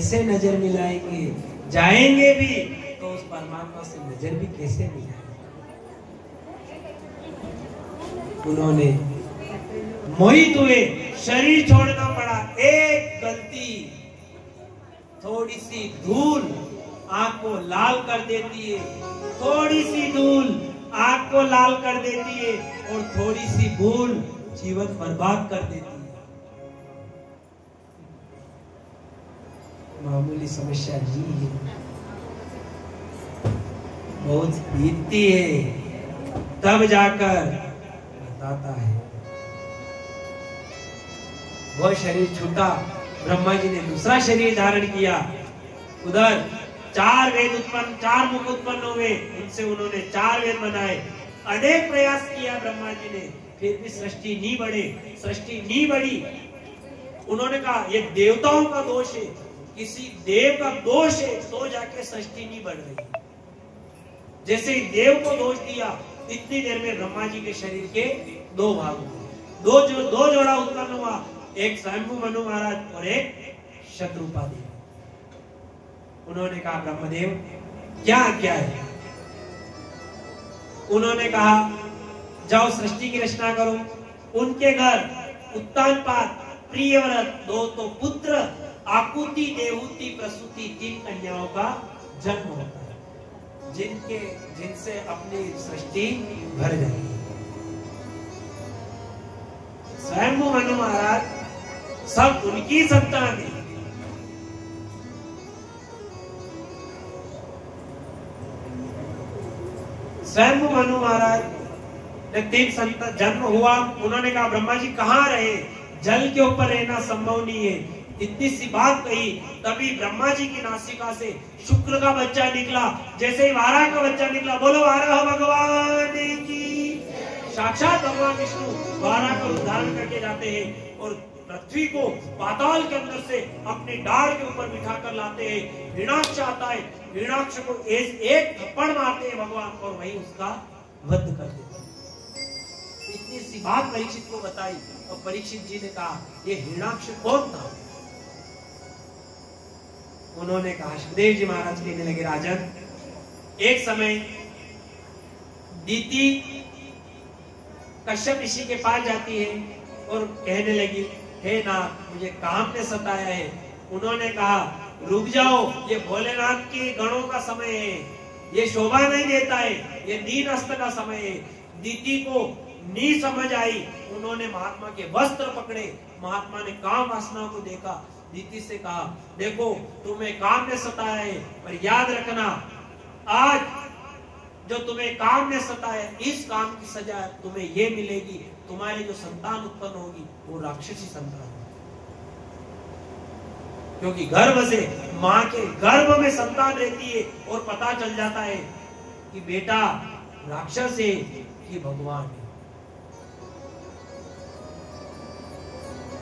कैसे नजर मिलाएंगे, जाएंगे भी तो उस परमात्मा से नजर भी कैसे मिलाएंगे। उन्होंने मोहित हुए, शरीर छोड़ना पड़ा। एक गलती, थोड़ी सी धूल आंख को लाल कर देती है, थोड़ी सी धूल आंख को लाल कर देती है, और थोड़ी सी भूल जीवन बर्बाद कर देती है। मामूली समस्या नहीं है, बहुत बीतती है, तब जाकर बताता है। वह शरीर छूटा, ब्रह्मा जी ने दूसरा शरीर धारण किया। उधर 4 वेद उत्पन्न, 4 मुख उत्पन्न हुए, उनसे उन्होंने 4 वेद बनाए। अनेक प्रयास किया ब्रह्मा जी ने, फिर भी सृष्टि नहीं बढ़े, सृष्टि नहीं बढ़ी। उन्होंने कहा ये देवताओं का दोष है, किसी देव का दोष है तो जाके सृष्टि नहीं बढ़ रही। जैसे ही देव को दोष दिया, इतनी देर में ब्रह्मा जी के शरीर के 2 भाग हुए, दो जोड़ा उत्पन्न हुआ, एक स्वयंभू मनु महाराज और एक शत्रुपा देव। उन्होंने कहा ब्रह्मदेव क्या आज्ञा है? उन्होंने कहा जाओ सृष्टि की रचना करो। उनके घर उत्तानपाद, प्रियव्रत, 2 तो पुत्र, आकुति, देवहूति, प्रसूति, 3 कन्याओं का जन्म होता है, जिनसे अपनी सृष्टि भर जाती है। स्वयंभू मनु महाराज सब उनकी संतान है। स्वयंभू मनु महाराज ने 3 संतान जन्म हुआ। उन्होंने कहा ब्रह्मा जी कहाँ रहे, जल के ऊपर रहना संभव नहीं है। इतनी सी बात कही, तभी ब्रह्मा जी की नासिका से शुक्र का बच्चा निकला। जैसे ही वारा का बच्चा निकला, बोलो वारा भगवान की। साक्षात भगवान विष्णु वारा को धारण करके जाते हैं और पृथ्वी को पाताल के अंदर से अपने डाल के ऊपर बिठा कर लाते हैं। हिरणाक्ष आता है, हिरणाक्ष को एक थप्पड़ मारते हैं भगवान और वही उसका वध कर देते हैं। इतनी सी बात परीक्षित को बताई और परीक्षित जी ने कहा ये हिरणाक्ष कौन था? उन्होंने कहा, सुखदेव जी महाराज कहने लगे राजन, एक समय दीति कश्यप ऋषि के पास जाती है और कहने लगी हे नाथ मुझे काम ने सताया है। उन्होंने कहा रुक जाओ, ये भोलेनाथ के गणों का समय है, ये शोभा नहीं देता है, ये दीन हस्त का समय है। दीति को नहीं समझ आई, उन्होंने महात्मा के वस्त्र पकड़े। महात्मा ने काम वासना को देखा, दीति से कहा देखो तुम्हें काम ने सताया है, पर याद रखना आज जो तुम्हें काम ने सताया, इस काम की सजा तुम्हें ये मिलेगी, तुम्हारी जो संतान उत्पन्न होगी वो राक्षसी संतान होगी। क्योंकि गर्भ से, माँ के गर्भ में संतान रहती है और पता चल जाता है कि बेटा राक्षस है कि भगवान है।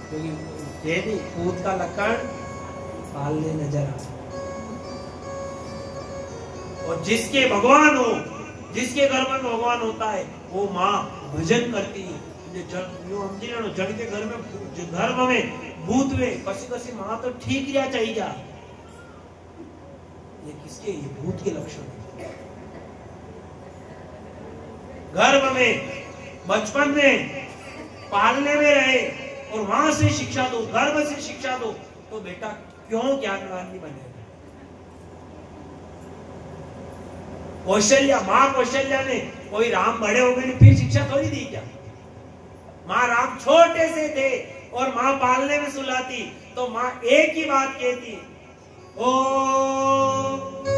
क्योंकि पूत का लक्षण पालने नजर आता, और जिसके भगवान हो, जिसके गर्भ में भगवान होता है, वो माँ भजन करती है। जड़ के गर्भ में भूत में कसी कसी माँ तो ठीक रिया चाहिए जा, ये किसके, ये भूत के लक्षण है। गर्भ में बचपन में पालने में रहे और वहां से शिक्षा दो, गर्भ से शिक्षा दो, तो बेटा क्यों ज्ञानवान नहीं बनेगा। कौशल्या, माँ कौशल्या ने कोई राम बड़े हो गए फिर शिक्षा थोड़ी दी क्या? माँ राम छोटे से थे और माँ पालने में सुलाती, तो माँ एक ही बात कहती, ओ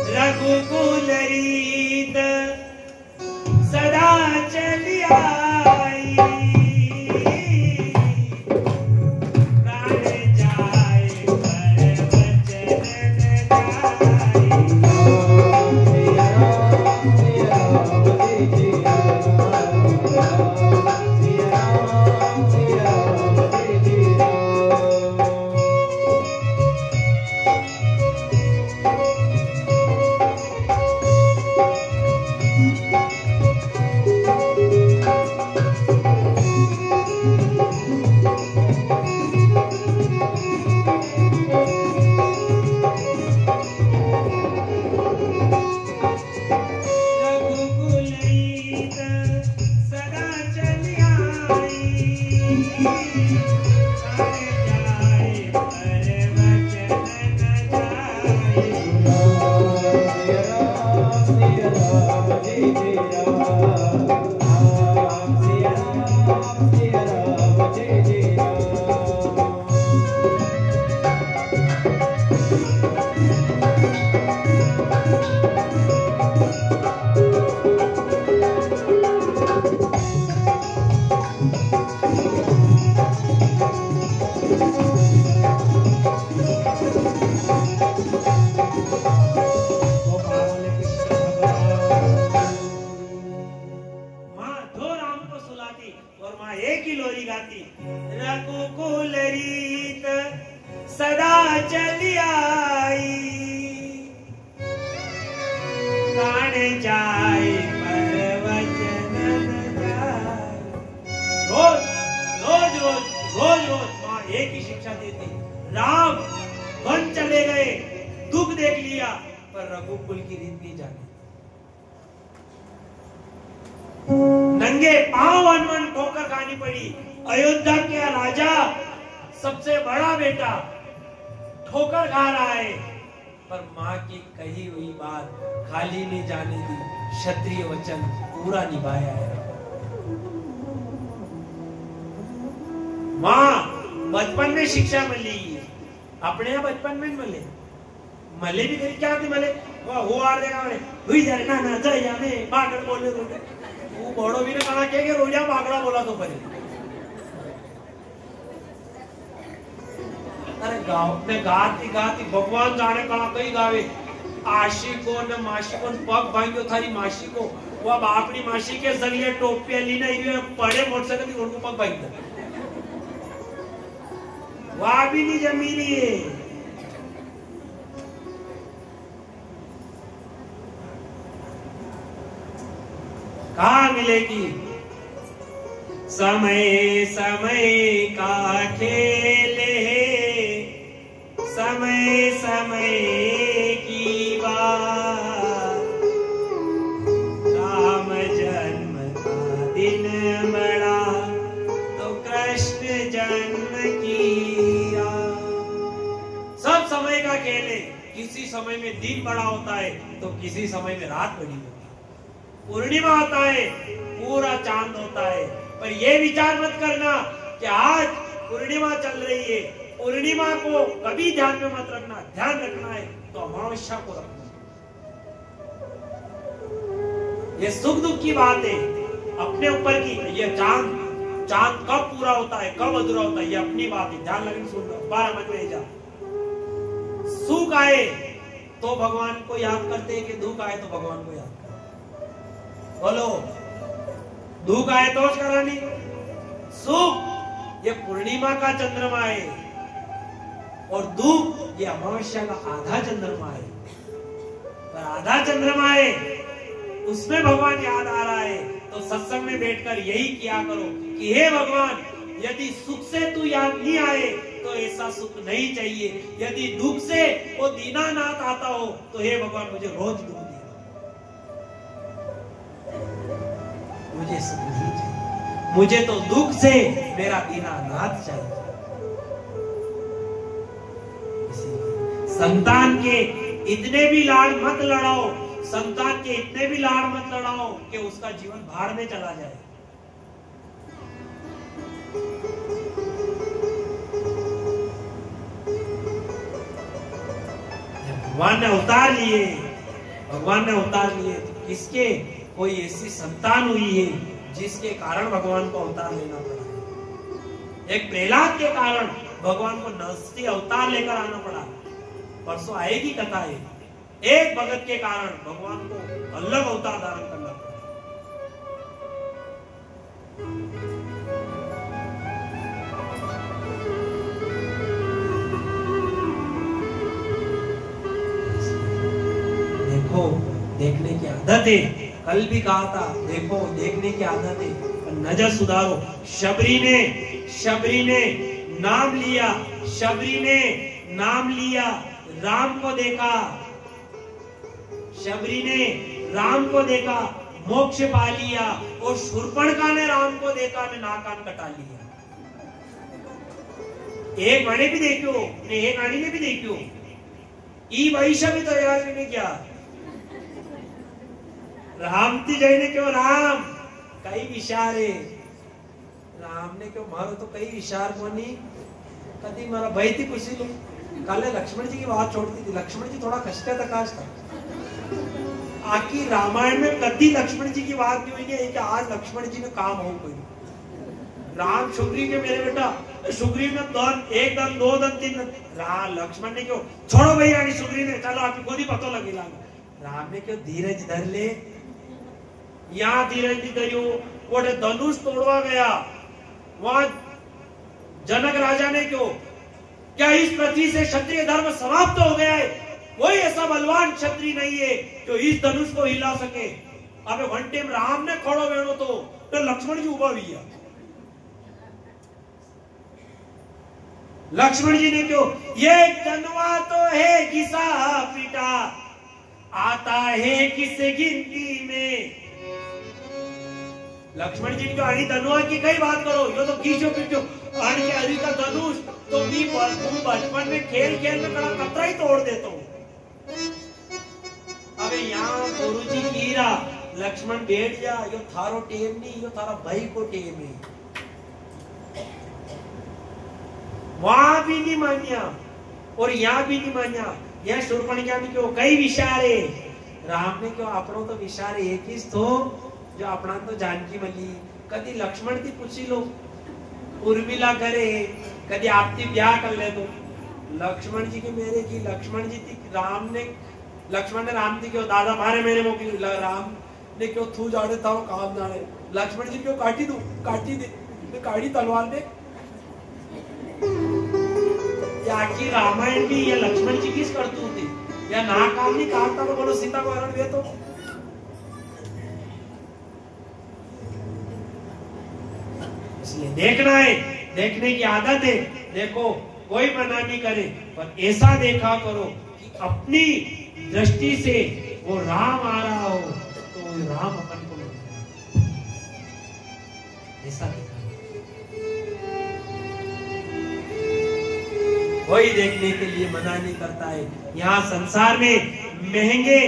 रघुकुल रीत सदा चली आई, फरमाती और माँ एक ही लोरी गाती, रघुकुल रीत सदा चली आई, कान जाए पर वचन न जाए। रोज रोज रोज रोज रोज माँ एक ही शिक्षा देती, राम वन चले गए, दुख देख लिया, पर रघुकुल की रीत नहीं जानी। नंगे पांव वन ठोकर खानी पड़ी। अयोध्या के राजा सबसे बड़ा बेटा ठोकर खा रहा है, पर मां की कही हुई बात खाली नहीं जाने दी, क्षत्रिय वचन पूरा निभाया है। मां बचपन में शिक्षा मिली, अपने यहाँ बचपन में मिले, मले भी करी क्या थी मले वो आर देगा हुई जा ना ना जाए जाने बागड़ बोले रोटे वो बड़ो भी ने कहा के रोजा बागड़ा बोला तो पहले। अरे गाँव में गाती गाती भगवान जाने कहा कई गावे, आशी को न मासी को पग भांग्यो थारी मासी को, वो अब अपनी मासी के जरिए टोपिया ली नहीं पड़े मोटरसाइकिल थी उनको पग भांग वहां भी नहीं जमी रही है। कहाँ मिलेगी? समय समय का खेल है, समय समय की बात, राम जन्म का दिन बड़ा तो कृष्ण जन्म की रात। सब समय का खेल है, किसी समय में दिन बड़ा होता है तो किसी समय में रात बड़ी होती है। पूर्णिमा होता है, पूरा चांद होता है, पर यह विचार मत करना कि आज पूर्णिमा चल रही है, पूर्णिमा को कभी ध्यान में मत रखना। ध्यान रखना है तो अमावस्या को रखना। ये सुख दुख की बात है अपने ऊपर की। ये चांद कब पूरा होता है कब अधूरा होता है ये अपनी बात है, ध्यान लगन सुन लो। 12 मन में जा सुख आए तो भगवान को याद करते हैं कि दुख आए तो भगवान को याद करते। बोलो, दुख आए तो करानी, सुख ये पूर्णिमा का चंद्रमा है और दुख ये अमावस्या का आधा चंद्रमा है। पर आधा चंद्रमा है उसमें भगवान याद आ रहा है तो सत्संग में बैठकर यही किया करो कि हे भगवान, यदि सुख से तू याद नहीं आए तो ऐसा सुख नहीं चाहिए, यदि दुख से वो दीनानाथ आता हो तो हे भगवान मुझे रोज दुख दिया, मुझे सुख नहीं चाहिए, मुझे तो दुख से मेरा दीनानाथ चाहिए। संतान के इतने भी लाड़ मत लड़ाओ, संतान के इतने भी लाड़ मत लड़ाओ कि उसका जीवन भाड़ में चला जाए। भगवान ने अवतार लिए, भगवान ने अवतार लिए तो किसके कोई ऐसी संतान हुई है जिसके कारण भगवान को अवतार लेना पड़ा। एक प्रहलाद के कारण भगवान को नरसिंह अवतार लेकर आना पड़ा। परसों आएगी कथा है, एक भगत के कारण भगवान को अलग अवतार धारण करना पड़ा। देखो, देखने की आदत है, कल भी कहा था देखो देखने की आदत है पर नजर सुधारो। शबरी ने नाम लिया, शबरी ने नाम लिया, राम को देखा, शबरी ने राम को देखा, मोक्ष पा लिया, और शूर्पणखा ने राम को देखा ने नाकान कटा लिया। एक वाणी भी देखियो ने एक वाणी ने भी देखियो, ई वैश्य भी तैयार नहीं किया। राम थी जैने क्यों राम कई विचार है, राम ने क्यों मारो तो कई विचार कोनी कदी मारा भाई थी खुशी लो। कल लक्ष्मण जी की बात छोड़ती थी, लक्ष्मण जी थोड़ा कष्ट तकाश था। आखिर रामायण में कदी लक्ष्मण जी की बात नहीं हुई है कि आज लक्ष्मण जी ने काम हो कोई। राम सुग्रीव के मेरे बेटा, सुग्रीव ने दन, एक दन, दो दन, तीन दन, राम लक्ष्मण ने क्यों छोड़ो भैया, सुग्रीव ने चलो आपकी खुद ही पता लगेगा। राम ने क्यों धीरज धर ले, यहाँ धीरज नहीं धरियो, वो धनुष तोड़वा गया। वहां जनक राजा ने क्यों, क्या इस पृथ्वी से क्षत्रिय धर्म समाप्त हो गया है? कोई ऐसा बलवान क्षत्रिय नहीं है जो इस धनुष को हिला सके। अबे वन टाइम राम ने खड़ो वेणो तो लक्ष्मण जी उभा हुई। लक्ष्मण जी ने क्यों, ये जनवा तो है घिसा पीटा, आता है किस गिनती में। लक्ष्मण जी ने क्यों अड़ी धनुआ की कई बात करो, यो तो खींचो पीटो अड़ के अड़ी का धनुष तो भी बचपन में खेल खेल में कड़ा कतरा ही तोड़ देता हूं। अबे यहाँ गुरु जी कीरा लक्ष्मण बैठ जा, यो थारो टेम नहीं, यो थारा भाई को टेम है। वहां भी नहीं मान्या और यहाँ भी नहीं मान्या। यह शूर्पणखा ने क्यों कई विचारे, राम ने क्यों अपनों तो विचार एक ही तो जो अपना तो जानकी मली। कदी लक्ष्मण की पूछी लो, उर्मिला करे, कदी आपती ब्याह कर ले दो। लक्ष्मण जी की मेरे की, लक्ष्मण जी थी राम ने, लक्ष्मण ने राम थी क्यों दादा मारे मेरे मोकी, राम ने क्यों थू जाड़े था काम जाने। लक्ष्मण जी क्यों काटी दू, काटी दे, काटी तलवार दे। या की रामायण भी या लक्ष्मण जी किस करतू थी, या ना काम नहीं काटता तो बोलो सीता को हरण दे। तो इसलिए देखना है, देखने की आदत है। देखो कोई मना नहीं करे, पर ऐसा देखा करो कि अपनी दृष्टि से वो राम आ रहा हो तो वो राम अपन को मिल जाए, ऐसा देखा। कोई देखने के लिए मना नहीं करता है। यहाँ संसार में महंगे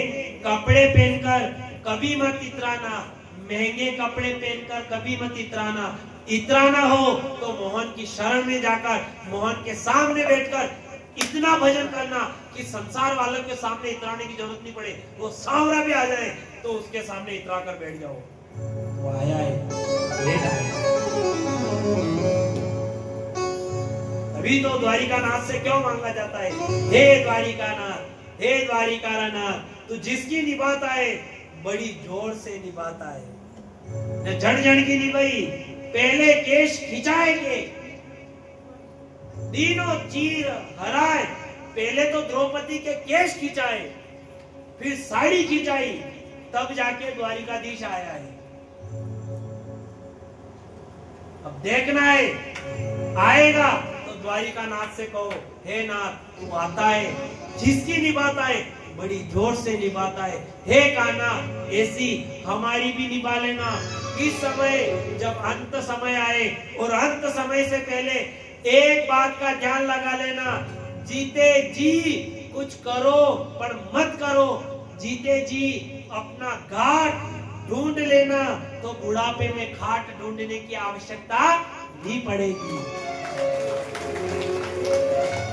कपड़े पहनकर कभी मत इतराना, महंगे कपड़े पहनकर कभी मत इतराना। इतराना हो तो मोहन की शरण में जाकर, मोहन के सामने बैठकर इतना भजन करना कि संसार वालों के सामने इतराने की जरूरत नहीं पड़े। वो सांवरा भी आ जाए तो उसके सामने इतरा कर बैठ जाओ। वो आया है, लेट आया। अभी तो द्वारिकानाथ से क्यों मांगा जाता है, हे द्वारिकानाथ, हे द्वारिकानाथ, तू जिसकी निभाता है बड़ी जोर से निभाता है। न जड़ जड़ की निभाई, पहले केश खिंचाएंगे, तीनों चीर हराए। पहले तो द्रौपदी के केश खिंचाए, फिर साड़ी खिंचाई, तब जाके द्वारिकाधीश आया है। अब देखना है, आएगा तो द्वारिकानाथ से कहो, हे नाथ तू आता है, जिसकी निभाता है बड़ी जोर से निभाता है। हे कान्हा, ऐसी हमारी भी निभा लेना। इस समय जब अंत समय आए, और अंत समय से पहले एक बात का ध्यान लगा लेना, जीते जी कुछ करो पर मत करो। जीते जी अपना घाट ढूंढ लेना, तो बुढ़ापे में घाट ढूंढने की आवश्यकता नहीं पड़ेगी।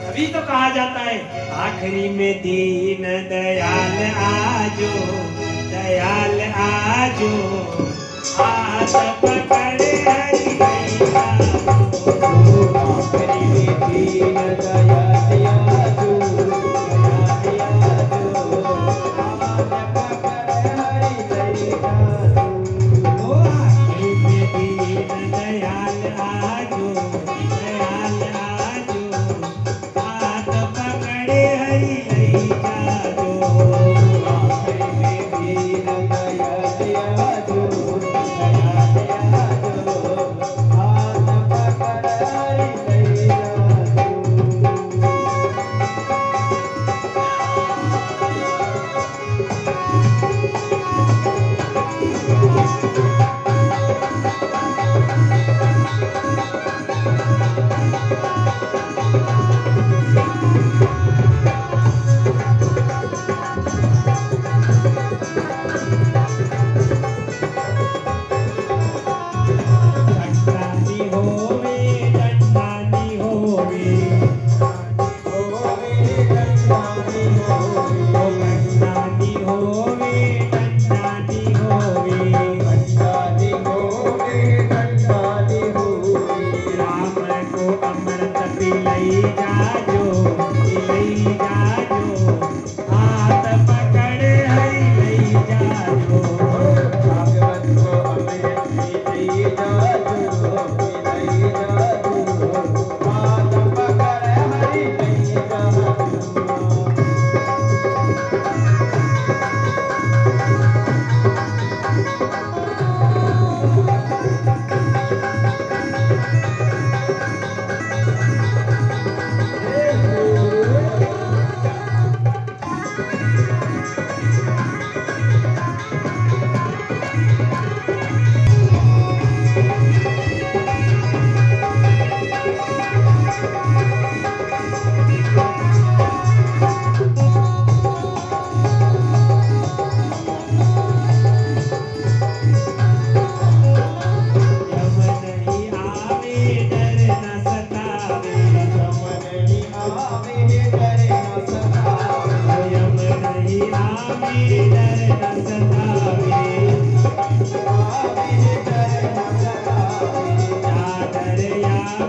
अभी तो कहा जाता है, आखिरी में दीन दयाल आजो, दयाल आजो, हाथ पकड़े हरि भैया। आखिरी में दीन दयाल आजो, दयाल आजो, हाथ पकड़े हरि भैया। ओ आखिरी में दीन दयाल आजो, दयाल आजो,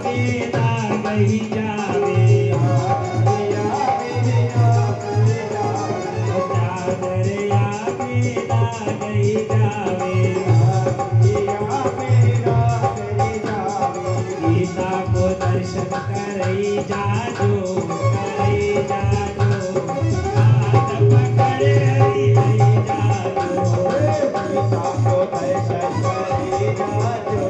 बेदा गई जावे चादरिया बेदा गई जावे गीता को दर्शन करई जाजो हाथ पकड़ हरी जाजो गीता को दर्शन करई जाजो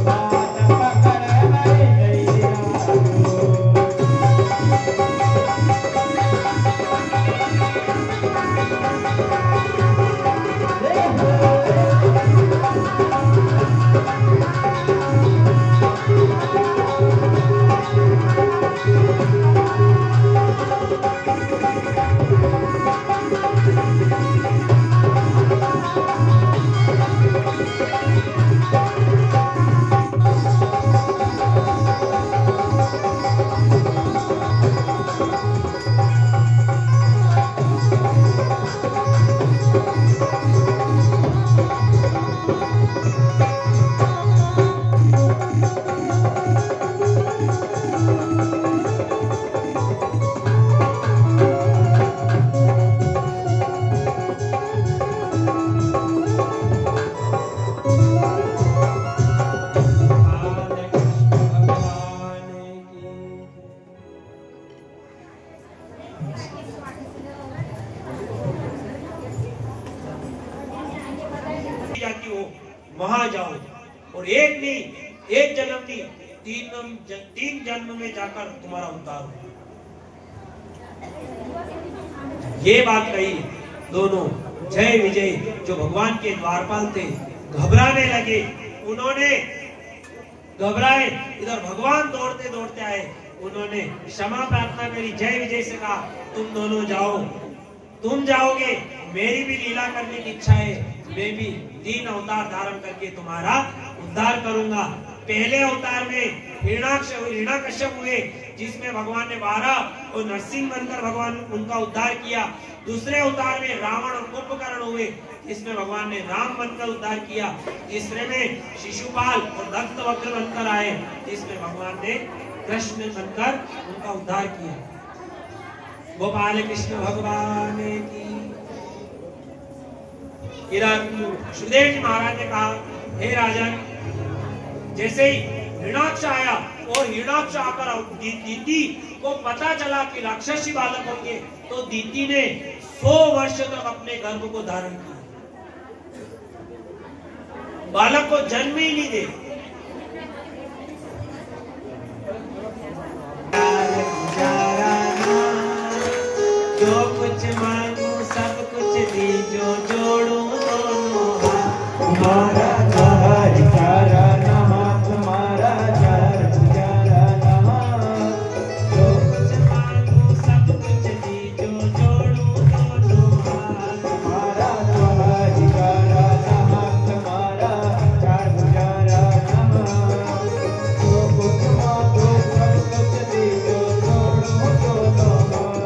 हाथ पकड़ हरी जाजो जाती हो वहां जाओ और एक नहीं एक जन्म नहीं तीन जन्म में जाकर तुम्हारा उद्धार हो। ये बात कही दोनों जय विजय जो भगवान के द्वारपाल थे घबराने लगे। उन्होंने घबराए, इधर भगवान दौड़ते दौड़ते आए। उन्होंने क्षमा प्रार्थना करी, जय विजय से कहा तुम दोनों जाओ, तुम जाओगे, मेरी भी लीला करने की इच्छा है, मैं भी 3 अवतार धारण करके तुम्हारा उद्धार करूंगा। पहले अवतार में हिरण्याकश्यप हुए जिसमें भगवान ने 12 और नरसिंह बनकर भगवान उनका उद्धार किया। दूसरे अवतार में रावण और कुंभकर्ण हुए जिसमें भगवान ने राम बनकर उद्धार किया। तीसरे में शिशुपाल और दत्तवक्र बनकर आए जिसमें भगवान ने कृष्ण बनकर उनका उद्धार किया। गोपाल कृष्ण भगवान की। सुखदेव जी महाराज ने कहा, हे राजन, जैसे ही हिरण्याक्ष आया और हिरण्याक्ष आकर दीति को पता चला कि राक्षसी बालक होंगे तो दीति ने 100 वर्ष तक अपने गर्भ को धारण किया, बालक को जन्म ही नहीं दे। जो कुछ मांगू सब कुछ दीजो, जोड़ो दोनों हाथ, तुम्हारा चार चारा नहा, तुम्हारा चार चारा नहा। जो कुछ मांगू सब कुछ दीजो, जोड़ो दोनों हाथ, तुम्हारा चार चारा नहा, तुम्हारा चार चारा नहा। जो कुछ मांगू सब कुछ दीजो, जोड़ो दोनों हाथ।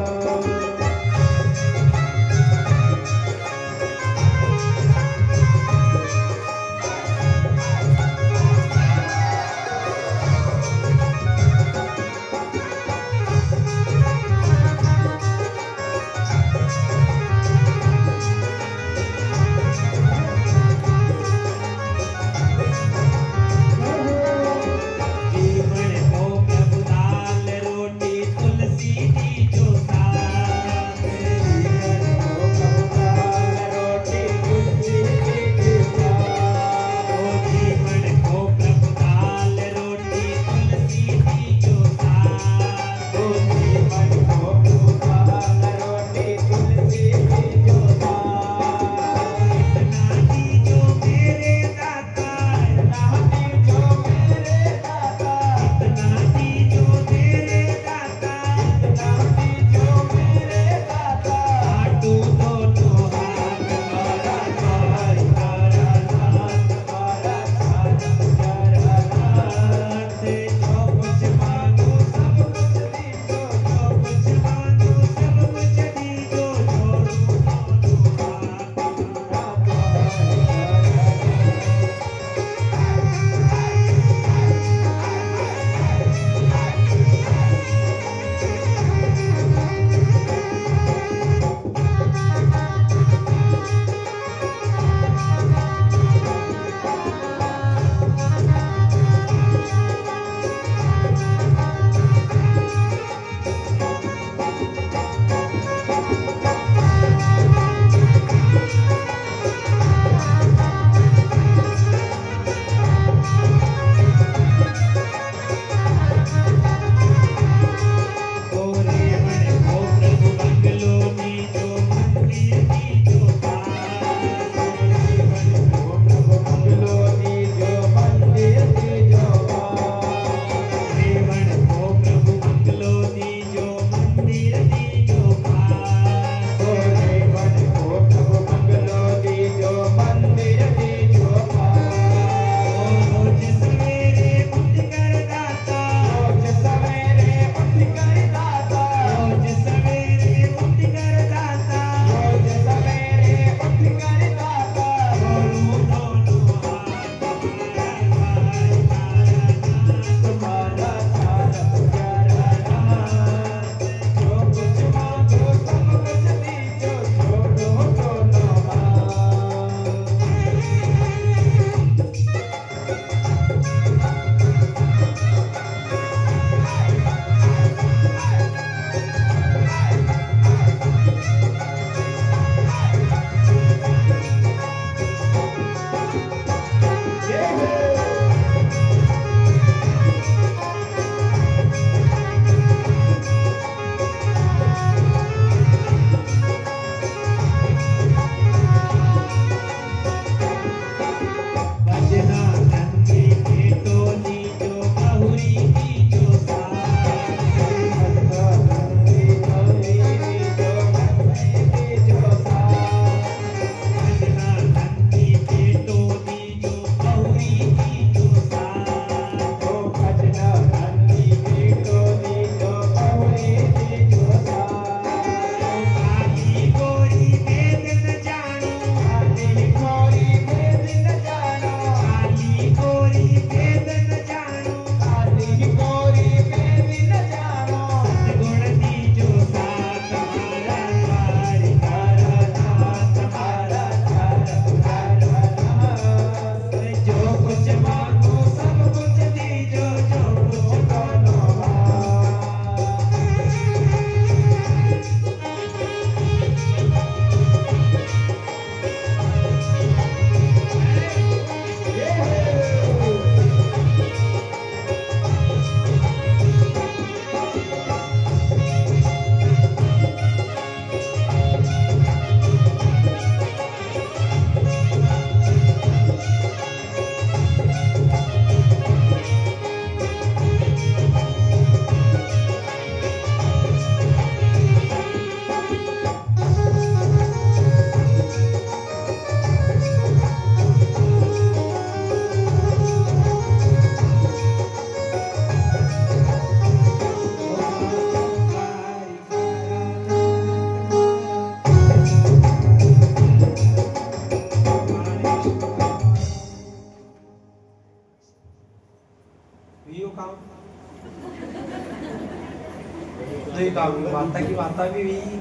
वार्ता की वार्ता भी हुई,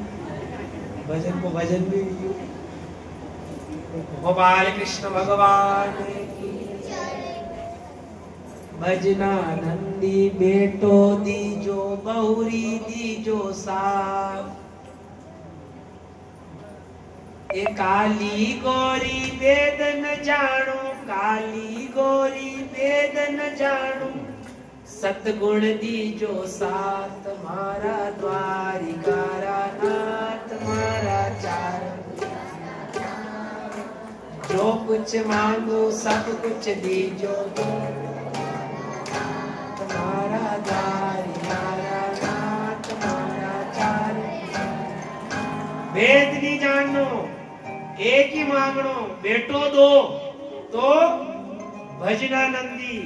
भजन को भजन भी हुई। गोपाल कृष्ण भगवान की भजना नंदी बेटो दीजो बहुरी दीजो साथ, ए काली गोरी वेद न जानो, काली गोरी वेद न जानो, सतगुण दीजो साथ मारा द्वारिकारा नाथ मारा चार, जो कुछ मांगो सब कुछ दीजो मारा द्वारिकारा नाथ मारा चार। वेद नहीं जाननो, एक ही मांगनो, बेटो दो तो भजना नंदी,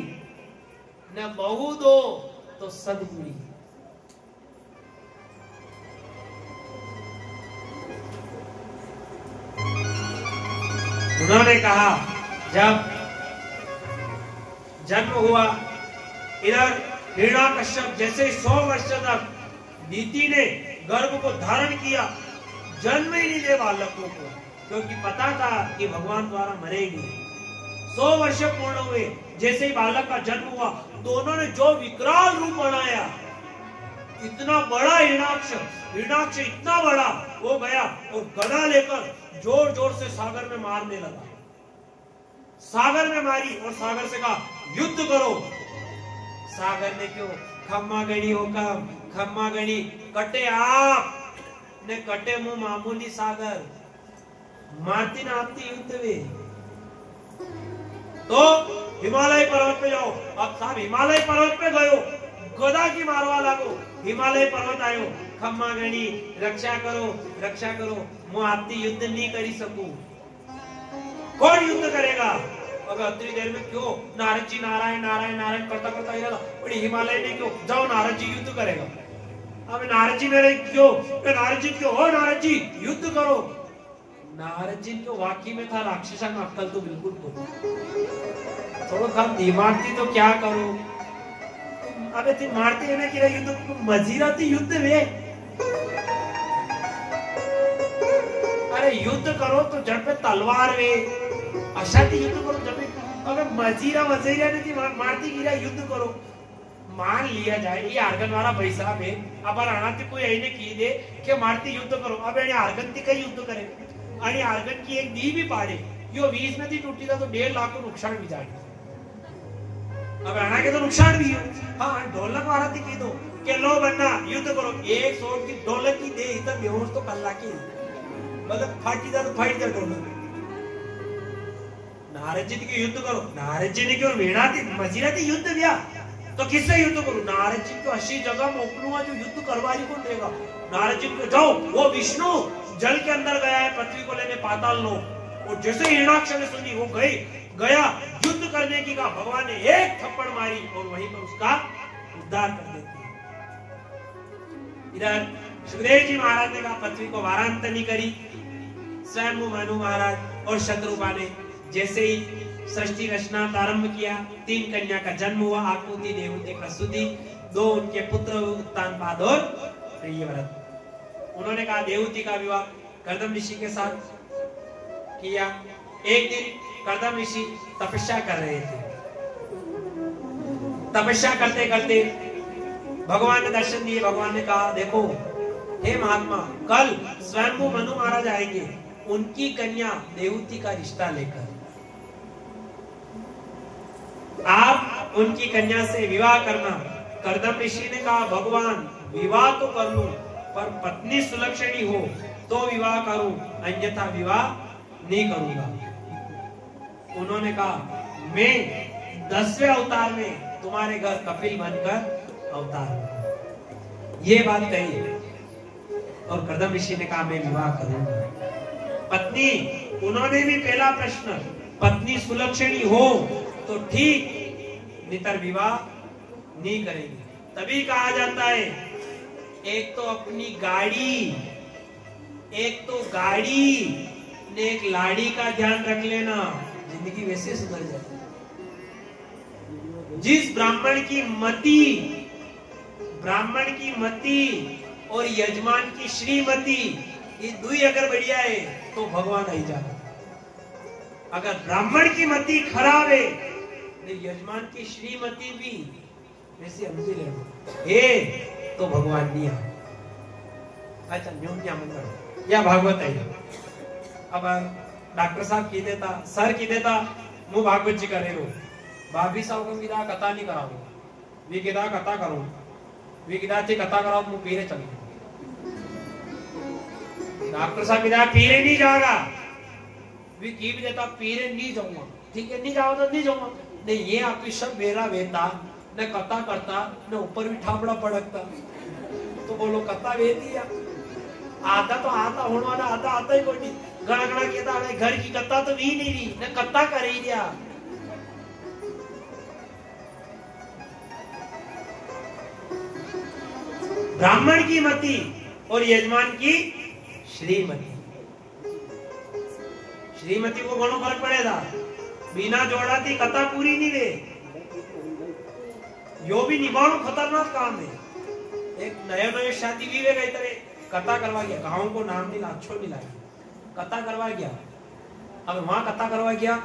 न बहु दो तो सदगुणी। उन्होंने कहा जब जन्म हुआ, इधर हिरण्यकश्यप जैसे 100 वर्ष तक नीति ने गर्भ को धारण किया, जन्म ही नहीं दे बालकों को, क्योंकि पता था कि भगवान द्वारा मरेगी। 100 वर्ष पूर्ण हुए, जैसे ही बालक का जन्म हुआ, दोनों ने जो विकराल रूप बनाया, इतना बड़ा हिरण्याक्ष इतना बड़ा वो गया और गदा लेकर जोर जोर से सागर में मारने लगा। सागर में मारी और सागर से कहा युद्ध करो। सागर ने क्यों खम्मा गणी होकर खम्मा गणी कटे आप ने कटे मुंह मामूली सागर मारती ना आपती युद्ध वे तो हिमालय पर्वत पे जाओ। अब साहब हिमालय पर्वत पे गयो, गदा की मारवा लागो, हिमालय पर्वत आयो, खम्मा गणी रक्षा करो, मु आपती युद्ध नहीं करी सकू। कौन युद्ध करेगा? अब अतरी देर में क्यों नारद जी नारायण नारायण नारायण करता करता ही रहा, बड़ी हिमालय ने क्यों जाओ नारद जी युद्ध करेगा। अब नारद जी मेरे क्यों, नारद जी क्यों, हो नारद जी युद्ध करो। नारद जी को वाकई में था राक्षसा में अक्कल तो बिल्कुल थोड़ा काम दिमाग थी तो क्या करो। अबे ती मारती है ना कि युद्ध मजीरा थी युद्ध वे, अरे युद्ध करो तो जड़ पे तलवार वे, अशा थी युद्ध करो जब अगर मजीरा ने थी मारती गिरा युद्ध करो। मान लिया जाए ये आर्गन वाला पैसा में अब राणाती कोई ऐने की दे कि मारती युद्ध करो, अब यानी आर्गन थी कई युद्ध करे आणि आर्गन की एक दी भी पाड़े, यो 20 में थी टूटी था तो 1.5 लाख को नुकसान भी जाए। अब आना के तो नुकसान भी हो। हाँ ढोलक वाला दिखी दो के लो बनना युद्ध करो, एक सोच की ढोलक की दे इतना बेहोश तो कल्ला की मतलब फाटी जा तो फाट जा ढोलक। नारद जी के युद्ध करो, नारद जी ने क्यों वीणा थी मजीरा थी युद्ध दिया तो किससे युद्ध करूं? नारद जी को 80 जगह मोकलूंगा जो युद्ध करवारी कौन देगा? नारद जी को जाओ, वो विष्णु जल के अंदर गया है पृथ्वी को लेने पाताल लोक, और जैसे हिरणाक्ष ने सुनी वो गया युद्ध करने की कहा, भगवान ने एक थप्पड़ मारी और वहीं पर उसका उद्धार कर देती है। इधर सुखदेव जी महाराज ने कहा पृथ्वी को वारांतनी करी, स्वयं मनु महाराज और शत्रुपा ने जैसे ही सृष्टि रचना प्रारंभ किया, 3 कन्या का जन्म हुआ, आकुति, देवहूति, प्रसूति, 2 उनके पुत्र उत्तानपाद और प्रियव्रत। उन्होंने कहा देवहूति का विवाह कर्दम ऋषि के साथ किया। एक दिन कर्दम ऋषि तपस्या कर रहे थे, तपस्या करते करते भगवान ने दर्शन दिए। भगवान ने कहा देखो हे महात्मा, कल स्वयं मनु महाराज आएंगे, उनकी कन्या देवहूति का रिश्ता लेकर आप उनकी कन्या से विवाह करना। कर्दम ऋषि ने कहा भगवान विवाह तो कर लूं, पर पत्नी सुलक्षणी हो तो विवाह करूं, अन्यथा विवाह नहीं करूंगा। उन्होंने कहा मैं 10वें अवतार में तुम्हारे घर कपिल बनकर अवतार। ये बात कही और कर्दम ऋषि ने कहा मैं विवाह करूंगा। पत्नी, उन्होंने भी पहला प्रश्न, पत्नी सुलक्षणी हो तो ठीक, नितर विवाह नहीं करेंगे। तभी कहा जाता है एक तो अपनी गाड़ी, एक तो गाड़ी ने एक लाड़ी का ध्यान रख लेना, जिंदगी वैसे सुधर जाती है। जिस ब्राह्मण की मति और यजमान की श्रीमती, ये दुई अगर बढ़िया है तो भगवान आई जाता। अगर ब्राह्मण की मति खराब है, यजमान की श्रीमती भी वैसे समझी ले तो भगवान नहीं आ। अच्छा न्यून क्या मन करो या भागवत है। अब डॉक्टर साहब की देता, सर की देता, मु भागवत जी करे रो, भाभी साहब को विदा कथा नहीं कराओ, वी किदा कथा करो, वी किदा थी कथा कराओ, मु पीरे चली। डॉक्टर साहब विदा पीरे नहीं जाएगा, वी की भी देता पीरे नहीं जाऊंगा, ठीक है नहीं जाओ तो नहीं जाऊंगा। नहीं ये आपकी सब मेरा वेता न कथा करता न ऊपर भी ठाबड़ा पड़कता, तो बोलो कथा वेदी या आधा तो आता होने वाला, आधा आता ही कोई नहीं। गड़ा गड़ा कहता है घर की कथा तो भी नहीं रही, न कथा कर ही दिया। ब्राह्मण की मति और यजमान की श्रीमती, श्रीमती को घणो फर्क पड़ेगा। बिना जोड़ा थी कथा पूरी नहीं वे, यो भी निभाना खतरनाक काम है। एक नया शादी भी वे गई तरह कथा करवा गया, गाँव को नाम नहीं अच्छो नहीं लाया, कथा करवा गया। अब वहां कथा करवा गया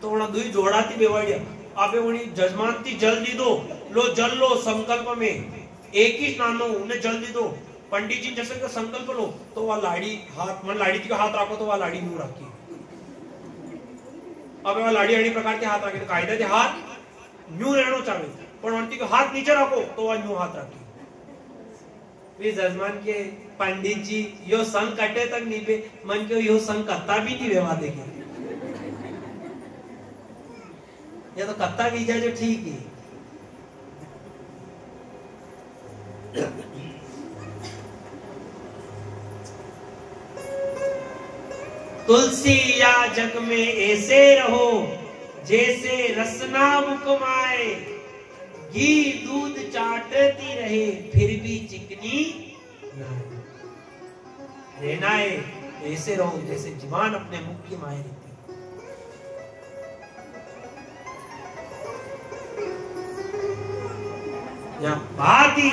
तो वहां दुई जोड़ा थी बेवाड़िया, अबे उन्हें जजमान थी जल्दी दो, लो जल लो संकल्प में, एक ही स्नान लो उन्हें जल्दी दो। पंडित जी जैसे का संकल्प लो तो वह लाड़ी हाथ मन लाड़ी का हाथ रखो तो वह लाड़ी न्यू रखी। अब वह लाड़ी अड़ी प्रकार के हाथ रखे तो कायदे से हाथ न्यू रहना चाहिए, पर वंती को हाथ नीचे रखो तो वह न्यू हाथ रखी। वे जजमान के पंडित जी यो संग कटे तक नहीं पे मन के यो संग कत्ता भी नहीं व्यवहार देखे, या तो कत्ता भी जाए जो ठीक है। तुलसी या जग में ऐसे रहो जैसे रसना मुकमाए, घी दूध चाटती रहे फिर भी चिकनी ना रहना है। ऐसे रहो जैसे जीवान अपने मुख की माए रहती। बात ही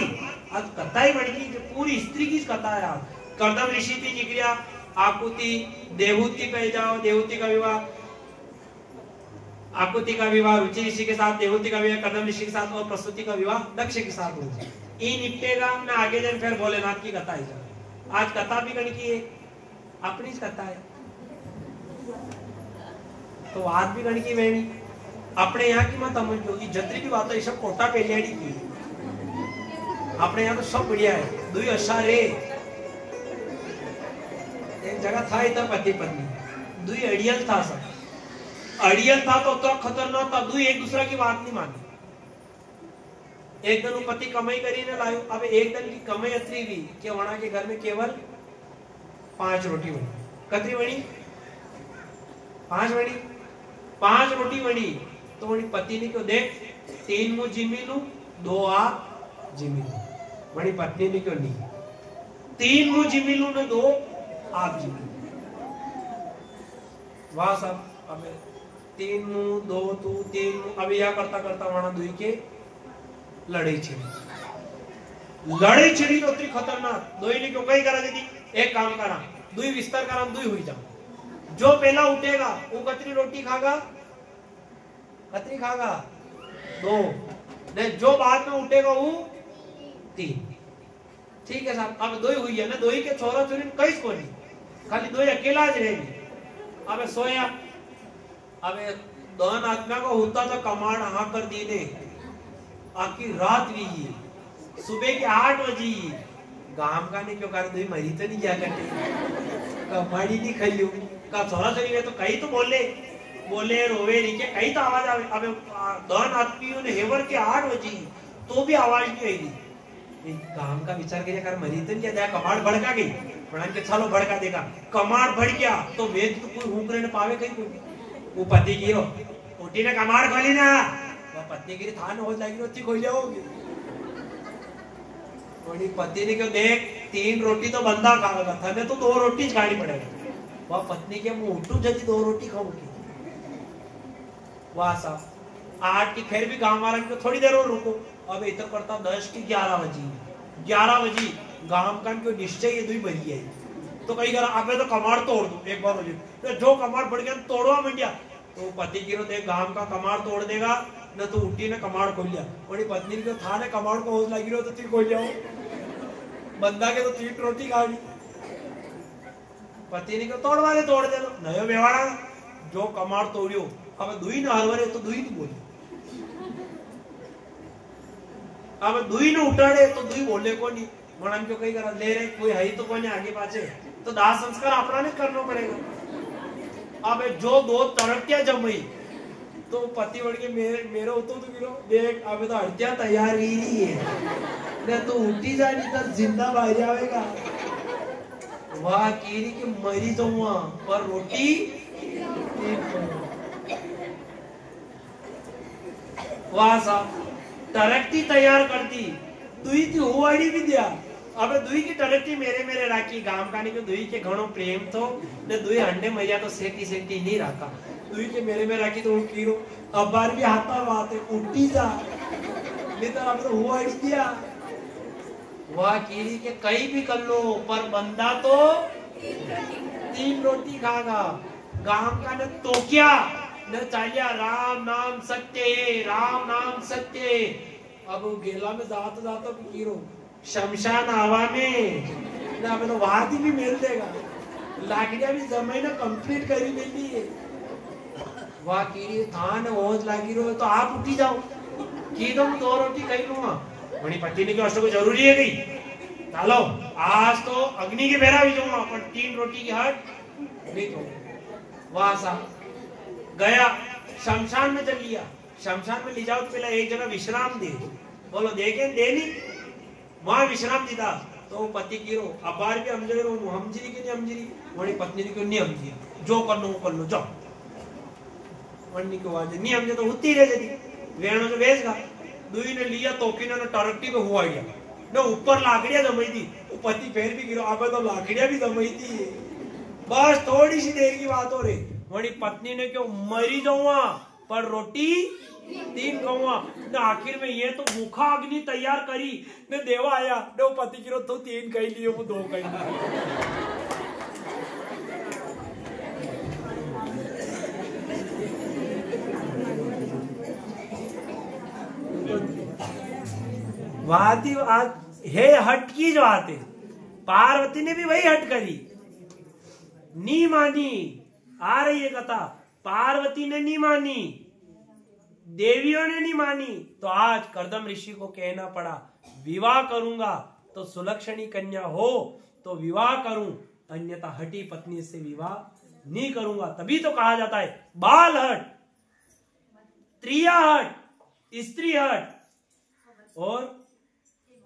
आज कथा ही बड़ी की पूरी स्त्री की कथा है। कर्दम ऋषि थी जिक्रिया, आकुति देवहूति पे जाओ, देवहूति का विवाह, आकुति का विवाह रुचि ऋषि के साथ, देवहूति का विवाह कर्दम ऋषि के साथ और प्रसूति का विवाह दक्ष के साथ हो जाए। ये निपटेगा ना आगे जन फिर भोलेनाथ की कथा ही जाए। आज कथा भी गण की है, अपनी कथा है तो आज भी गण की बहनी अपने यहाँ की मत समझो, जतरी भी बात है सब कोटा पेलियाड़ी की। अपने यहाँ तो सब बढ़िया है। दुई अच्छा रे, एक जगह था इधर पति पत्नी, दुई अड़ियल था। सब अड़ियल था तो खतरनाक था। दुई एक दूसरा की बात नहीं मानी। एक दिन पति कमाई करी ने लायो। अब एक दिन की कमाई अतरी हुई कि वहां के घर में केवल 5 रोटी बनी। कतरी बनी? 5 बनी। 5 रोटी बनी तो वही पति ने क्यों देख 3 मुंह जिमी लू 2 आप जिमी लू। वही पत्नी ने क्यों नहीं 3 मुंह जिमी लू ने 2 आप जिमी लू। वाह साहब, अब 3 मुंह 2 तू 3 मुंह। अब यह करता करता वहां दुई के लड़ाई छिड़ी। लड़ाई छिड़ी तो उतनी खतरनाक। दुई ने क्यों कही करा दीदी, एक काम करा, दुई विस्तार करा, दुई हुई जाओ। जो पहला उठेगा वो कतरी रोटी खागा? कतरी खागा? 2। ने जो बाद में उठेगा वो 3। ठीक है साहब। अब दुई हुई है ना, दुई के छोरा छोरी कई को नहीं, खाली दुई अकेला ज रहेगी। अब सोया, अब दोन आत्मा को होता था कमांड हाँ कर दी ने। आखिर रात भी सुबह के 8 बजे गांव का ने क्यों कर दुई मरी तो नहीं क्या करते, कमाड़ी नहीं खाई का छोरा छोरी तो कहीं तो बोले रोवे नहीं के कहीं तो आवाज आवे। अब दोन आदमियों ने हेवर के 8 बजे तो भी आवाज नहीं आई। काम का विचार करिए कर मरी तो क्या कमाड़ भड़का गई, बड़ा के चलो भड़का देगा। कमाड़ भड़ गया तो वेद तो कोई हुक्र ने पावे कहीं कोई। वो पति की उठी ने कमाड़ खोली ना, वो पत्नी की थान हो जाएगी रोटी खोल जाओगी। पति ने क्यों देख 3 रोटी तो बंदा खाएगा, थाने तो 2 रोटी खानी पड़ेगा। वह पत्नी के मुंह उठू जल्दी 2 रोटी खाऊंगी। वाह साहब, 8 की फिर भी गांव वाला को थोड़ी देर और रुको। अब इतना करता 10 की 11 बजी गांव का को निश्चय ये दुई बजी है तो कहीं करा अब तो कमाड़ तोड़ दो एक बार। तो जो कमाड़ बढ़ गया तोड़वा मंडिया तो पति की रो देख गांव का कमाड़ तोड़ देगा न तो उठी ने कमाड़ खोल लिया। बड़ी पत्नी को था ने कमाड़ को होश लगी तो तुम खोल जाओ, बंदा के तो 3 रोटी खानी। पति ने को तोड़वा तोड़ दे नयो बेवाड़ा जो कमाड़ तोड़ियो। अब दुई ने हरवरे तो दुई नहीं बोली। अब दुई ने उठाड़े तो दुई बोले को नहीं। मन क्यों कहीं करा ले रहे कोई है तो कोई आगे पाछे तो दाह संस्कार अपना ने करना पड़ेगा। अब जो 2 तरक्या जमई तो पति बढ़ के मेरे होतो तो गिरो देख अब तो हत्या तैयार ही नहीं है ना तो उठी जानी तो जिंदा भाई जाएगा। वाह कीरी के मरी तो हुआ पर रोटी वाह साहब टरकती तैयार करती दुई थी हुआड़ी भी दिया। अब दुई की टरकती मेरे राखी गांव का नहीं दुई के घणो प्रेम तो ने दुई अंडे मैया तो सेती नहीं रखा। दुई के मेरे में राखी तो कीरो अब बार भी हाथा बात है उठी जा नहीं तो अब तो हुआड़ी दिया। वाह कीरी के कहीं भी कर लो पर बंदा तो 3 रोटी खागा। गांव का ने तो क्या न चालिया राम नाम सत्य। अब गेला में जाता कीरो शमशान हवा में ना तो वादी भी मिल देगा लाकड़िया भी जमाई ना कंप्लीट करी मिली है। वाह कीरी थान ओज लागी रो तो आप उठी जाओ की तुम 2 रोटी खाई लूंगा। बड़ी पति ने क्यों जरूरी है गई चलो आज तो अग्नि के बेरा भी जाऊंगा पर 3 रोटी की हट नहीं तो। वाह साहब गया शमशान में चल लिया। शमशान में ले जाओ तो पहले एक जगह विश्राम दे। बोलो देखे दे नहीं वहां विश्राम दीदा तो पति की रो अब बार भी हमजरी रो हमजरी के नहीं हमजरी वही पत्नी को नहीं हमजी जो कर लो जाओ वही को आज नहीं हमजे तो उतनी रह जाती वेणो जो बेचगा। दुई ने लिया तो की ने टरकटी पे हुआ गया न ऊपर लाकड़िया जमाई थी वो पति फिर भी गिरो अब तो लाकड़िया भी जमाई थी। बस थोड़ी सी देर की बात हो रही वही पत्नी ने क्यों मरी जाऊंगा पर रोटी 3 खाऊंगा न आखिर में ये तो मुखा अग्नि तैयार करी ने देवा आया ने वो पति की तो 3 कही लिए वो 2 कही। वादी हे हट की जो आते पार्वती ने भी वही हट करी नी मानी। आ रही है कथा पार्वती ने नहीं मानी देवियों ने नहीं मानी तो आज कर्दम ऋषि को कहना पड़ा विवाह करूंगा तो सुलक्षणी कन्या हो तो विवाह करूं, अन्यथा हठी पत्नी से विवाह नहीं करूंगा। तभी तो कहा जाता है बाल हट, त्रिया हट, स्त्री हट और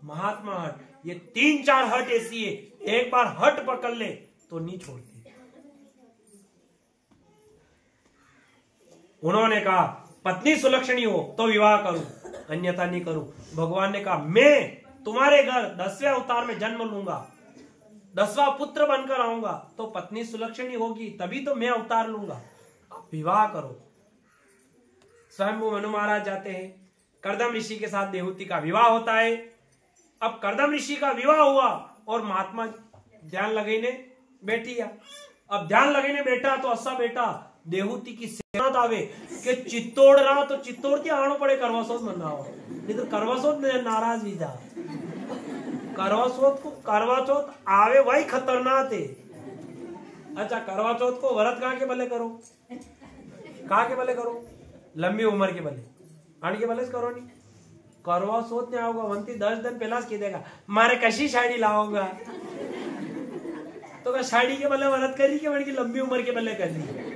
महात्मा हट। ये 3-4 हट ऐसी है, एक बार हट पकड़ ले तो नहीं छोड़ती। उन्होंने कहा पत्नी सुलक्षणी हो तो विवाह करूं, अन्यथा नहीं करूं। भगवान ने कहा मैं तुम्हारे घर 10वें अवतार में जन्म लूंगा, 10वां पुत्र बनकर आऊंगा, तो पत्नी सुलक्षणी होगी तभी तो मैं अवतार लूंगा, विवाह करो। स्वयंभू मनु महाराज जाते हैं, कर्दम ऋषि के साथ देवहूति का विवाह होता है। अब कर्दम ऋषि का विवाह हुआ और महात्मा ध्यान लगाने बैठी। अब ध्यान लगाने बैठा तो असा बेटा देवहूति की सेना आवे कि चित्तौड़ रहा तो चित्तौड़ के आनो पड़े करवासोत मनाओ, नहीं तो करवासोत नाराज भी जा। करवा चौथ आवे वही खतरनाक है। अच्छा करवा चौथ को व्रत कहाँ के भले करो, कहाँ के भले करो, लंबी उम्र के भले, आने के भले करो नहीं। करवा चौथ नहीं आओगा वंती 10 दिन पहला कह देगा मारे कशी साड़ी लाओगा, तो साड़ी के भले व्रत करी के की लंबी उम्र के भले कर ली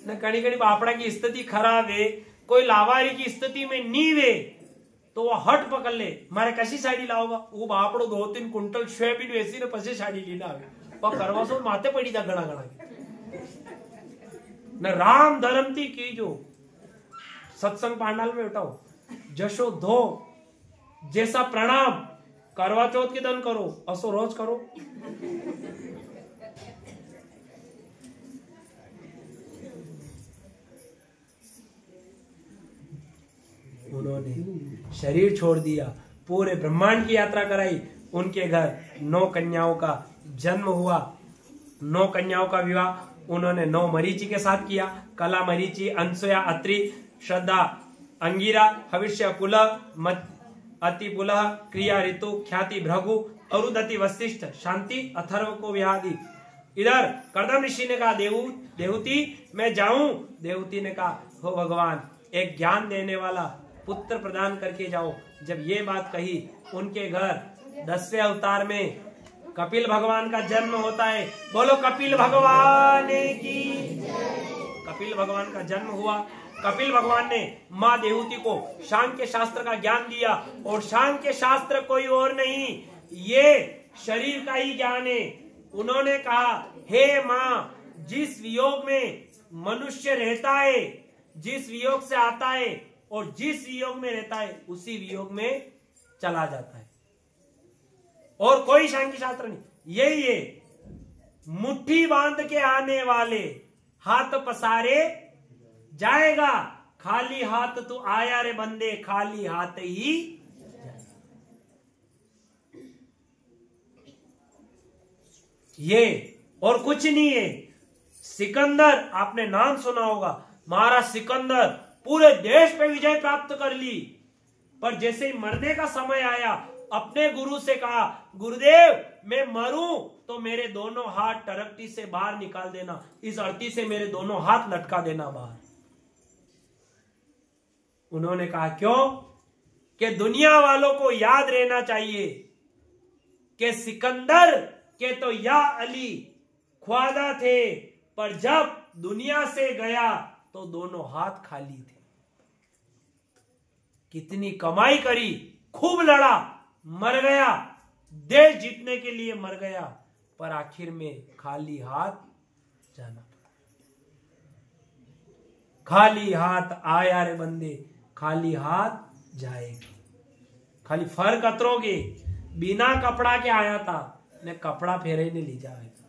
न। कड़ी कड़ी बापड़ा की स्थिति खराब है, कोई लावारी की स्थिति में नहीं वे तो वो हट पकड़ ले मारे कशी साड़ी लाओगा, वो बापड़ो 2-3 कुंटल सोयाबीन वैसी ने पसे साड़ी लीना आवे पर करवा सो माथे पड़ी था गणा गणा न। राम धर्मती की जो सत्संग पांडाल में बैठा हो जशो धो जैसा प्रणाम करवा चौथ के दिन करो, असो रोज करो। उन्होंने शरीर छोड़ दिया, पूरे ब्रह्मांड की यात्रा कराई। उनके घर 9 कन्याओं का जन्म हुआ, 9 कन्याओं का विवाह उन्होंने 9 मरीचि के साथ किया। कला मरीचि, अनसुया, अत्रि, श्रद्धा, अंगिरा, हविष्य, कुलह, अति पुलह, क्रिया, ऋतु, ख्याति, भृगु, अरुदति, वशिष्ठ, शांति, अथर्व को व्याधि। इधर कर्दम ऋषि ने कहा देवहूति मैं जाऊं। देवहूति ने कहा हो भगवान एक ज्ञान देने वाला पुत्र प्रदान करके जाओ। जब ये बात कही उनके घर 10वें अवतार में कपिल भगवान का जन्म होता है। बोलो कपिल भगवान की। कपिल भगवान का जन्म हुआ। कपिल भगवान ने माँ देवहूति को सांख्य शास्त्र का ज्ञान दिया और सांख्य शास्त्र कोई और नहीं, ये शरीर का ही ज्ञान है। उन्होंने कहा हे माँ जिस वियोग में मनुष्य रहता है, जिस वियोग से आता है और जिस वियोग में रहता है उसी वियोग में चला जाता है और कोई सांख्य शास्त्र नहीं। यही है मुट्ठी बांध के आने वाले हाथ पसारे जाएगा, खाली हाथ तू आया रे बंदे खाली हाथ ही। ये और कुछ नहीं है। सिकंदर आपने नाम सुना होगा, महाराज सिकंदर पूरे देश पे विजय प्राप्त कर ली, पर जैसे ही मरने का समय आया अपने गुरु से कहा गुरुदेव मैं मरूं तो मेरे दोनों हाथ टरकटी से बाहर निकाल देना, इस अर्थी से मेरे दोनों हाथ लटका देना बाहर। उन्होंने कहा क्यों? कि दुनिया वालों को याद रहना चाहिए कि सिकंदर के तो या अली ख्वाजा थे, पर जब दुनिया से गया तो दोनों हाथ खाली थे। कितनी कमाई करी, खूब लड़ा, मर गया, देश जीतने के लिए मर गया, पर आखिर में खाली हाथ जाना पड़ा। खाली हाथ आया रे बंदे खाली हाथ जाएगा। खाली फर कतरोगे, बिना कपड़ा के आया था ने कपड़ा फेरे ने ली जाएगा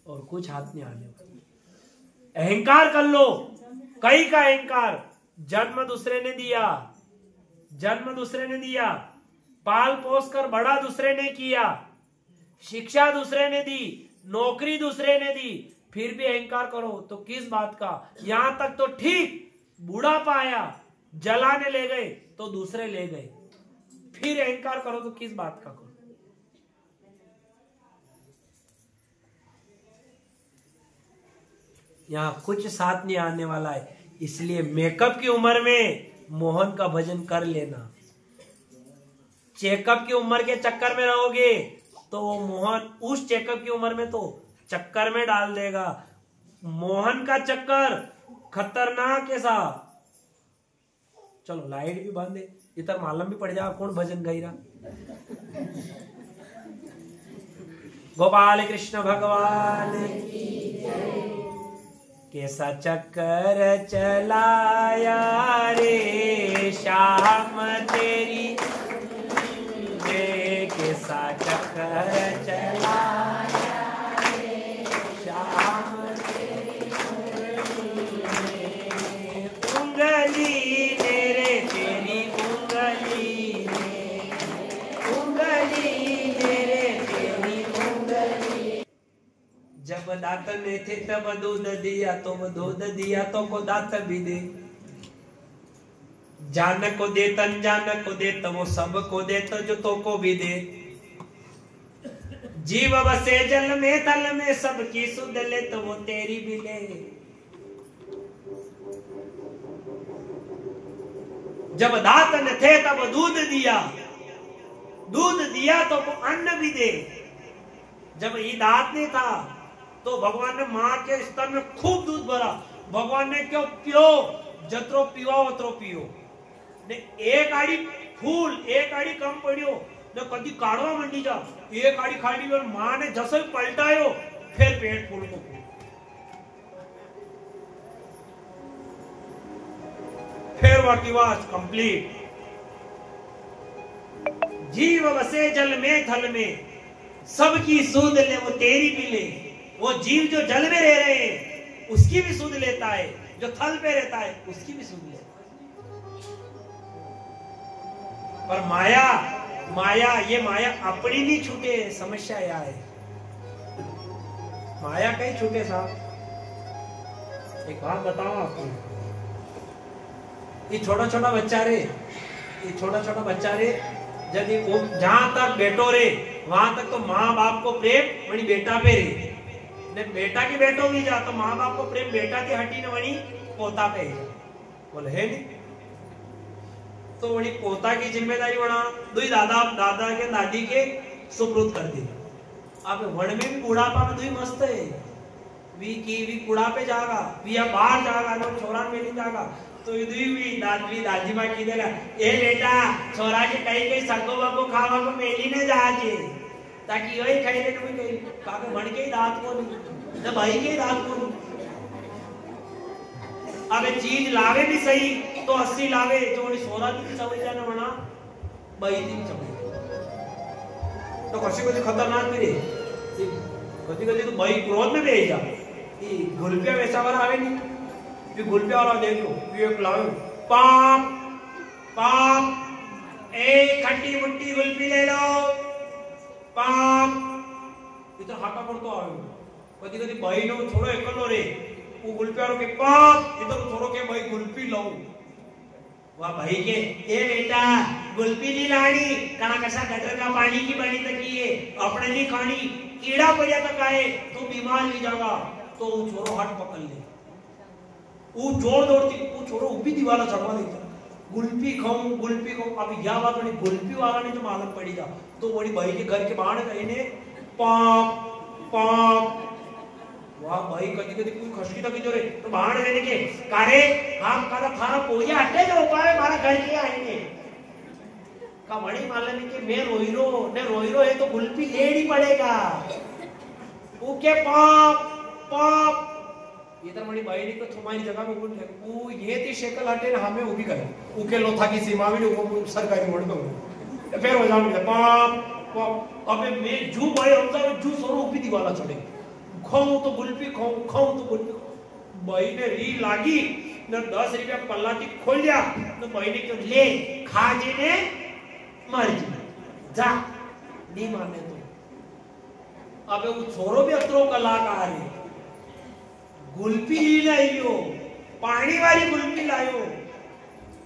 और कुछ हाथ नहीं आने वाला। अहंकार कर लो, कई का अहंकार। जन्म दूसरे ने दिया, जन्म दूसरे ने दिया, पाल पोस कर बड़ा दूसरे ने किया, शिक्षा दूसरे ने दी, नौकरी दूसरे ने दी, फिर भी अहंकार करो तो किस बात का? यहां तक तो ठीक बुढ़ापा आया, जलाने ले गए तो दूसरे ले गए, फिर अहंकार करो तो किस बात का करो? यहाँ कुछ साथ नहीं आने वाला है। इसलिए मेकअप की उम्र में मोहन का भजन कर लेना। चेकअप की उम्र के चक्कर में रहोगे तो वो मोहन उस चेकअप की उम्र में तो चक्कर में डाल देगा। मोहन का चक्कर खतरनाक है साहब। चलो लाइट भी बंद है, इधर मालूम भी पड़ जाएगा कौन भजन गाई रहा। गोपाल कृष्ण भगवान कैसा चक्कर चलाया रे श्याम तेरी, कैसा चक्कर चलाया रे श्याम तेरी, उंगली मेरे तेरी उंगली मेरे तेरी उंगली। जब दांत में थे तब दूध दिया तो को दांत भी दे। जान को दे तन जान को दे तो वो सब को दे तो जो तो को भी दे। जीव बसे जल में तल में सबकी सुध ले तो वो तेरी भी ले। जब दांत न थे तब दूध दिया तो वो अन्न भी दे। जब ये दांत नहीं था तो भगवान ने मां के स्तन में खूब दूध भरा। भगवान ने क्यों पियो, जत्रो पीवा उतरो पियो ने। एक आड़ी फूल एक आड़ी कम पड़ियो ने कदी काढ़वा मंडी जा, एक आड़ी खाड़ी और मां ने जैसे पलटायो फिर पेट फूल को फिर वाकिवास कंप्लीट। जीव बसे जल में थल में सबकी सूद ले वो तेरी भी ले। वो जीव जो जल में रह रहे हैं उसकी भी सूद लेता है, जो थल पे रहता है उसकी भी सूद लेता है। पर माया ये माया अपनी नहीं छूटे। समस्या यह है माया कहीं छूटे साहब। एक बात बताओ आपको, ये छोटा छोटा बच्चा रे यदि जहां तक बेटो रे वहां तक तो माँ बाप को प्रेम वही बेटा पे रे ने। बेटा की बेटो भी जा तो माँ बाप को प्रेम बेटा की हटी ने वही पोता पे बोले है नहीं तो वही पोता की जिम्मेदारी बना दुई दादा के दादी के सुपुर्द कर दी। अब वन में भी बुढ़ापा में दुई मस्त है वी बुढ़ापे जागा वी या बाहर जागा ना छोरा में नहीं जागा तो दादी माँ की देगा ए बेटा छोरा के कहीं सको बको खावा को मेली ने जाजे ताकि वही खाई ले कोई कहीं काके मन के ही दांत को नहीं ना भाई के ही दांत को नहीं। अब चीज लावे भी सही तो 80 लावे जो सोरा की समझ जाना बना भाई की समझ तो कभी खतरनाक भी रहे कभी तो भाई क्रोध में भेज जा गुलपिया वैसा वाला आवे नहीं ये गुलपिया वाला देख लो ये लाओ पाप पाप एक खट्टी मुट्टी गुलपी ले लो पाप इतना हाका पड़तो आवे कदी कदी भाई नो छोड़ो एकलो रे वो गुलपिया रो के पाप इधर छोड़ो के भाई गुलपी लाओ वाह भाई के ए बेटा गुलपी नहीं लानी कना कसा गटर का पानी की बनी तकी है अपने नहीं खानी कीड़ा पड़िया तक आए तो बीमार भी जागा तो वो छोरो हाथ पकड़ ले वो जोर दौड़ती वो छोरो उभी दीवाला चढ़वा देता गुलपी खाऊं अब यह बात बड़ी गुलपी वाला ने जो मालूम पड़ी जा तो बड़ी भाई के घर के बाहर गए ने पाप पाप वाह भाई कदी कदी कोई खशकी तक जो रे तो बाहर रहने के कारे हम काला थारा पोया हटे जो उपाय मारा घर के आएंगे का बड़ी मालूम है कि मैं रोईरो है तो गुलपी लेनी पड़ेगा ओके पाप पाप इधर बड़ी भाई ने तो तुम्हारी जगह में बोल वो ये ती शक्ल हटे ना हमें वो भी करे उके लोथा की सीमा में वो सरकारी मोड़ दो फिर हो जाओ पाप पाप अबे मैं जू भाई हम तो जू सोरो ऊपी दीवाला चढ़े खाऊं तो गुलपी खाऊं तो गुलपी भाई ने री लागी न 10 रुपया पल्ला की खोल दिया तो भाई ने क्यों ले खा जी ने मर जी जा नहीं मारने तो अबे वो छोरो भी अतरो कलाकार है गुलपी लाइयो पानी वाली गुलपी लायो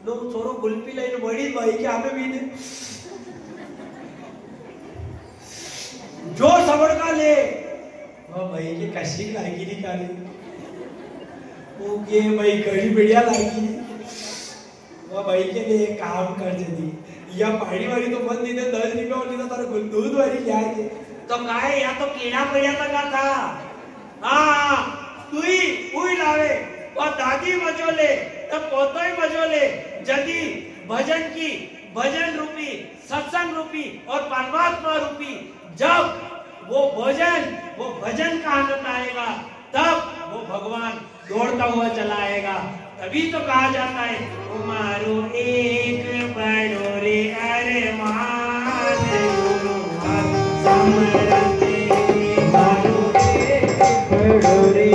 लोग छोरो गुलपी लाइयो बड़ी भाई के हमें भी ने जो सबड़ का ले वो भाई की कशी लाएगी नहीं काली ओके भाई घड़ी बढ़िया लागी वो भाई के लिए काम कर देती या पानी वाली तो बंद नहीं थे 10 रुपये और नहीं तो तारे दूध वाली ले आके तो काहे या तो कीड़ा पड़िया था हाँ तू ही लावे और दादी मजोले तब पोतो ही मजोले जदी भजन रूपी सत्संग रूपी और परमात्मा रूपी जब वो भजन का आनंद आएगा तब वो भगवान दौड़ता हुआ चला आएगा। तभी तो कहा जाता है तुम्हारो एक बड़ो रे अरमान गुरुवार समरते मारो एक बड़ो रे